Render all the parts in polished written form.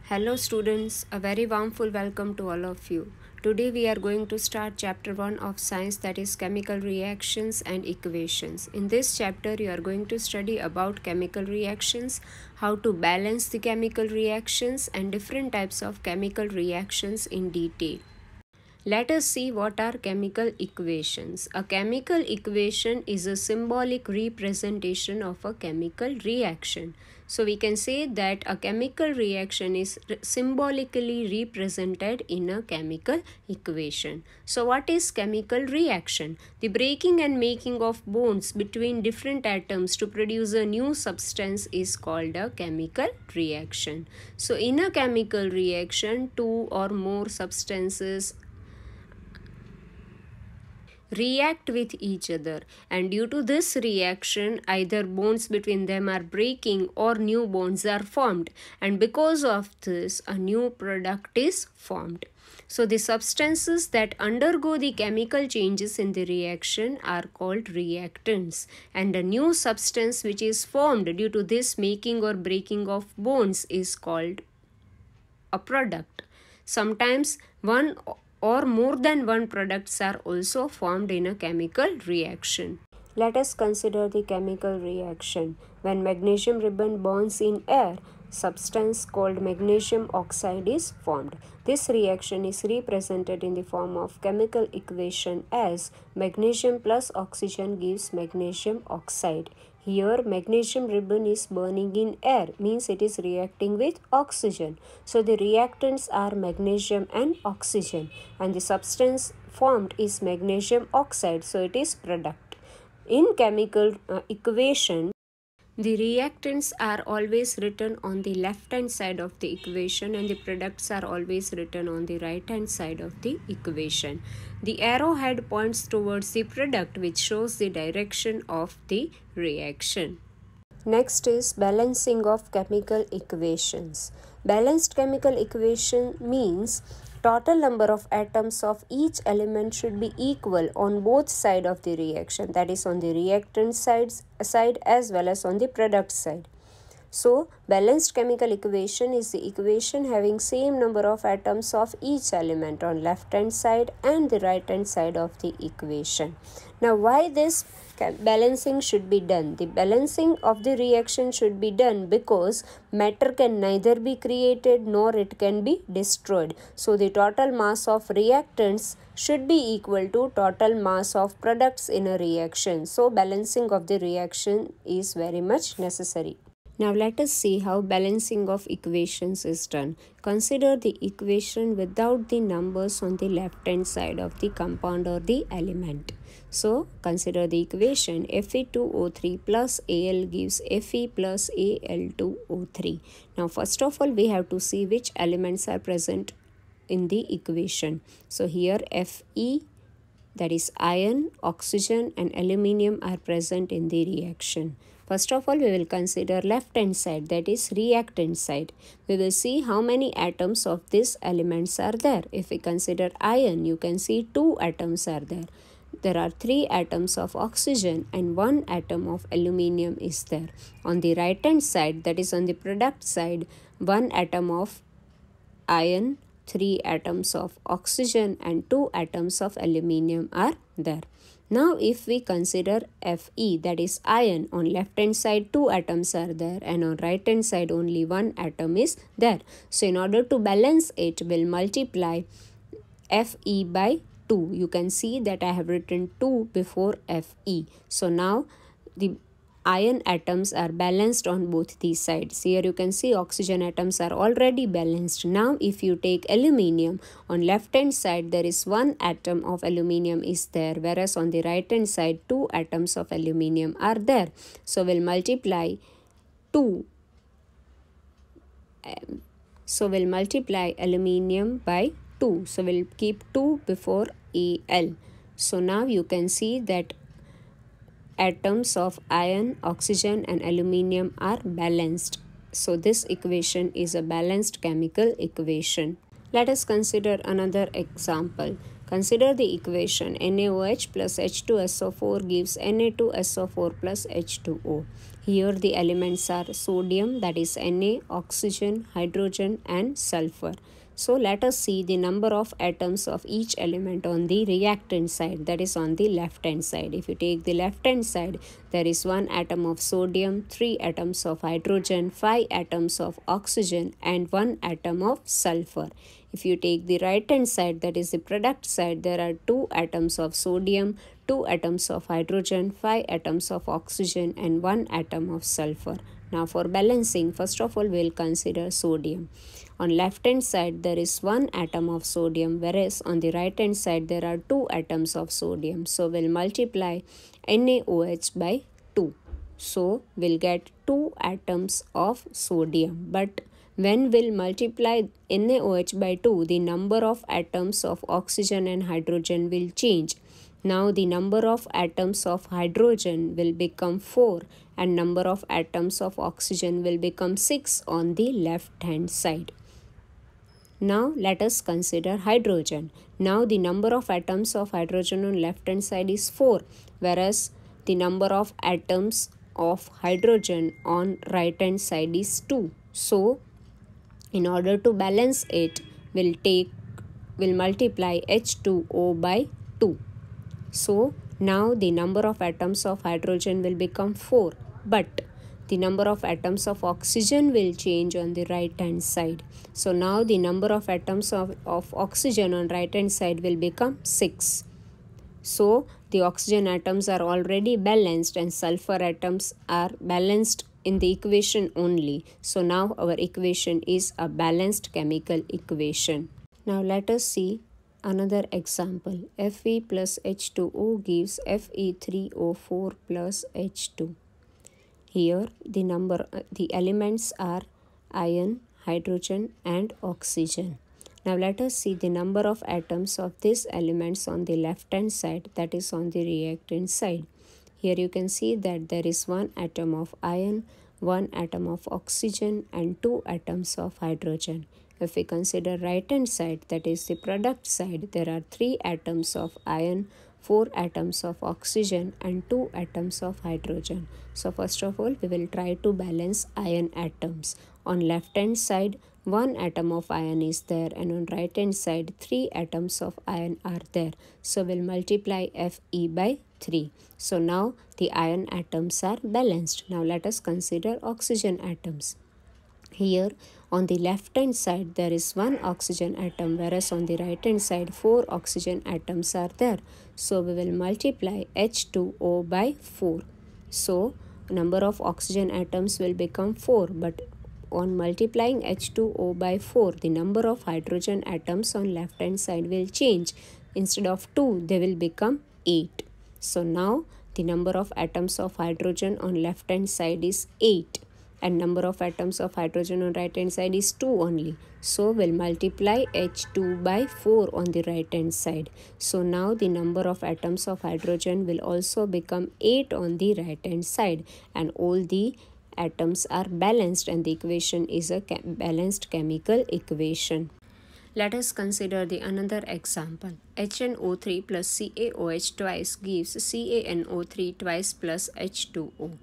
Hello students, a very warmful welcome to all of you. Today we are going to start chapter 1 of science, that is chemical reactions and equations. In this chapter you are going to study about chemical reactions, how to balance the chemical reactions and different types of chemical reactions in detail. Let us see what are chemical equations. A chemical equation is a symbolic representation of a chemical reaction. So we can say that a chemical reaction is symbolically represented in a chemical equation. So what is chemical reaction? The breaking and making of bonds between different atoms to produce a new substance is called a chemical reaction. So in a chemical reaction, two or more substances react with each other, and due to this reaction either bonds between them are breaking or new bonds are formed, and because of this a new product is formed. So the substances that undergo the chemical changes in the reaction are called reactants, and a new substance which is formed due to this making or breaking of bonds is called a product. Sometimes one or more than one products are also formed in a chemical reaction. Let us consider the chemical reaction. When magnesium ribbon burns in air, substance called magnesium oxide is formed. This reaction is represented in the form of chemical equation as magnesium plus oxygen gives magnesium oxide. Here magnesium ribbon is burning in air, means it is reacting with oxygen. So the reactants are magnesium and oxygen, and the substance formed is magnesium oxide, so it is product. In chemical equation, the reactants are always written on the left hand side of the equation and the products are always written on the right hand side of the equation. The arrowhead points towards the product, which shows the direction of the reaction. Next is balancing of chemical equations. Balanced chemical equation means total number of atoms of each element should be equal on both sides of the reaction, that is on the reactant side as well as on the product side. So balanced chemical equation is the equation having same number of atoms of each element on left hand side and the right hand side of the equation. Now why this balancing should be done? The balancing of the reaction should be done because matter can neither be created nor it can be destroyed. So the total mass of reactants should be equal to total mass of products in a reaction. So balancing of the reaction is very much necessary. Now let us see how balancing of equations is done. Consider the equation without the numbers on the left hand side of the compound or the element. So consider the equation Fe2O3 plus Al gives Fe plus Al2O3. Now first of all we have to see which elements are present in the equation. So here Fe, that is iron, oxygen and aluminium are present in the reaction. First of all, we will consider left hand side, that is reactant side. We will see how many atoms of these elements are there. If we consider iron, you can see 2 atoms are there. There are 3 atoms of oxygen and 1 atom of aluminium is there. On the right hand side, that is on the product side, 1 atom of iron, 3 atoms of oxygen and 2 atoms of aluminium are there. Now if we consider Fe, that is iron, on left hand side 2 atoms are there and on right hand side only 1 atom is there. So in order to balance it, we'll multiply Fe by 2. You can see that I have written 2 before Fe. So now the iron atoms are balanced on both these sides. Here you can see oxygen atoms are already balanced. Now if you take aluminium, on left hand side there is 1 atom of aluminium is there, whereas on the right hand side 2 atoms of aluminium are there. So we'll multiply 2. So we'll multiply aluminium by 2. So we'll keep 2 before Al. So now you can see that atoms of iron, oxygen and aluminium are balanced. So this equation is a balanced chemical equation. Let us consider another example. Consider the equation NaOH plus H2SO4 gives Na2SO4 plus H2O. Here the elements are sodium, that is Na, oxygen, hydrogen and sulfur. So let us see the number of atoms of each element on the reactant side, that is on the left hand side. If you take the left hand side, there is 1 atom of sodium, 3 atoms of hydrogen, 5 atoms of oxygen and 1 atom of sulfur. If you take the right hand side, that is the product side, there are 2 atoms of sodium, 2 atoms of hydrogen, 5 atoms of oxygen and 1 atom of sulfur. Now for balancing, first of all we will consider sodium. On left hand side there is 1 atom of sodium, whereas on the right hand side there are 2 atoms of sodium. So we'll multiply NaOH by 2. So we'll get 2 atoms of sodium. But when we'll multiply NaOH by 2, the number of atoms of oxygen and hydrogen will change. Now the number of atoms of hydrogen will become 4 and number of atoms of oxygen will become 6 on the left hand side. Now let us consider hydrogen. Now the number of atoms of hydrogen on left hand side is 4, whereas the number of atoms of hydrogen on right hand side is 2. So in order to balance it, we'll multiply H2O by 2. So now the number of atoms of hydrogen will become 4, but the number of atoms of oxygen will change on the right hand side. So now the number of atoms of oxygen on right hand side will become 6. So the oxygen atoms are already balanced and sulfur atoms are balanced in the equation only. So now our equation is a balanced chemical equation. Now let us see another example. Fe plus H2O gives Fe3O4 plus H2. Here the elements are iron, hydrogen and oxygen. Now let us see the number of atoms of these elements on the left hand side, that is on the reactant side. Here you can see that there is 1 atom of iron, 1 atom of oxygen and 2 atoms of hydrogen. If we consider right hand side, that is the product side, there are 3 atoms of iron, 4 atoms of oxygen and 2 atoms of hydrogen. So first of all we will try to balance iron atoms. On left hand side 1 atom of iron is there and on right hand side 3 atoms of iron are there. So we'll multiply Fe by 3. So now the iron atoms are balanced. Now let us consider oxygen atoms. Here on the left hand side there is 1 oxygen atom, whereas on the right hand side 4 oxygen atoms are there. So we will multiply H2O by 4. So number of oxygen atoms will become 4, but on multiplying H2O by 4, the number of hydrogen atoms on left hand side will change. Instead of 2, they will become 8. So now the number of atoms of hydrogen on left hand side is 8 and number of atoms of hydrogen on right hand side is 2 only. So we'll multiply H2 by 4 on the right hand side. So now the number of atoms of hydrogen will also become 8 on the right hand side and all the atoms are balanced and the equation is a balanced chemical equation. Let us consider the another example. HNO3 plus CaOH twice gives CaNO3 twice plus H2O.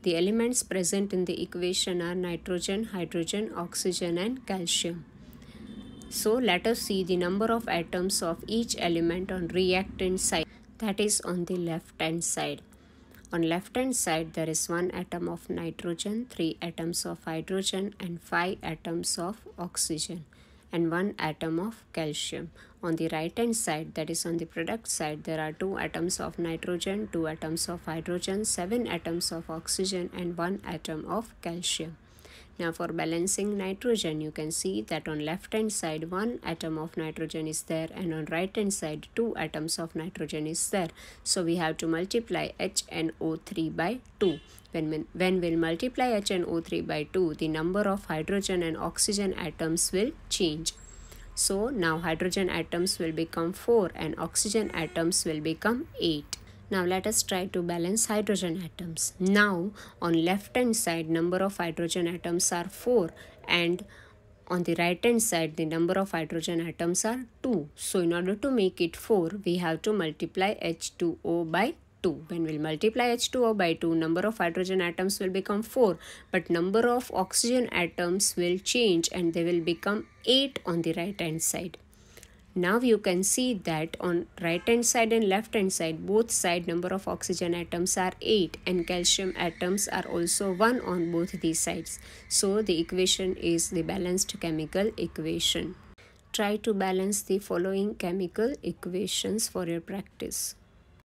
The elements present in the equation are nitrogen, hydrogen, oxygen and calcium. So let us see the number of atoms of each element on reactant side, that is on the left hand side. On left hand side there is 1 atom of nitrogen, 3 atoms of hydrogen and 5 atoms of oxygen and 1 atom of calcium. On the right hand side, that is on the product side, there are 2 atoms of nitrogen, 2 atoms of hydrogen, 7 atoms of oxygen and 1 atom of calcium. Now for balancing nitrogen, you can see that on left hand side 1 atom of nitrogen is there and on right hand side 2 atoms of nitrogen is there. So we have to multiply HNO3 by 2. When we'll multiply HNO3 by 2, the number of hydrogen and oxygen atoms will change. So now hydrogen atoms will become 4 and oxygen atoms will become 8. Now let us try to balance hydrogen atoms. Now on left hand side number of hydrogen atoms are 4 and on the right hand side the number of hydrogen atoms are 2. So in order to make it 4, we have to multiply H2O by 2. When we'll multiply H2O by 2, number of hydrogen atoms will become 4, but number of oxygen atoms will change and they will become 8 on the right hand side. Now you can see that on right hand side and left hand side, both side number of oxygen atoms are 8 and calcium atoms are also 1 on both these sides. So the equation is the balanced chemical equation. Try to balance the following chemical equations for your practice.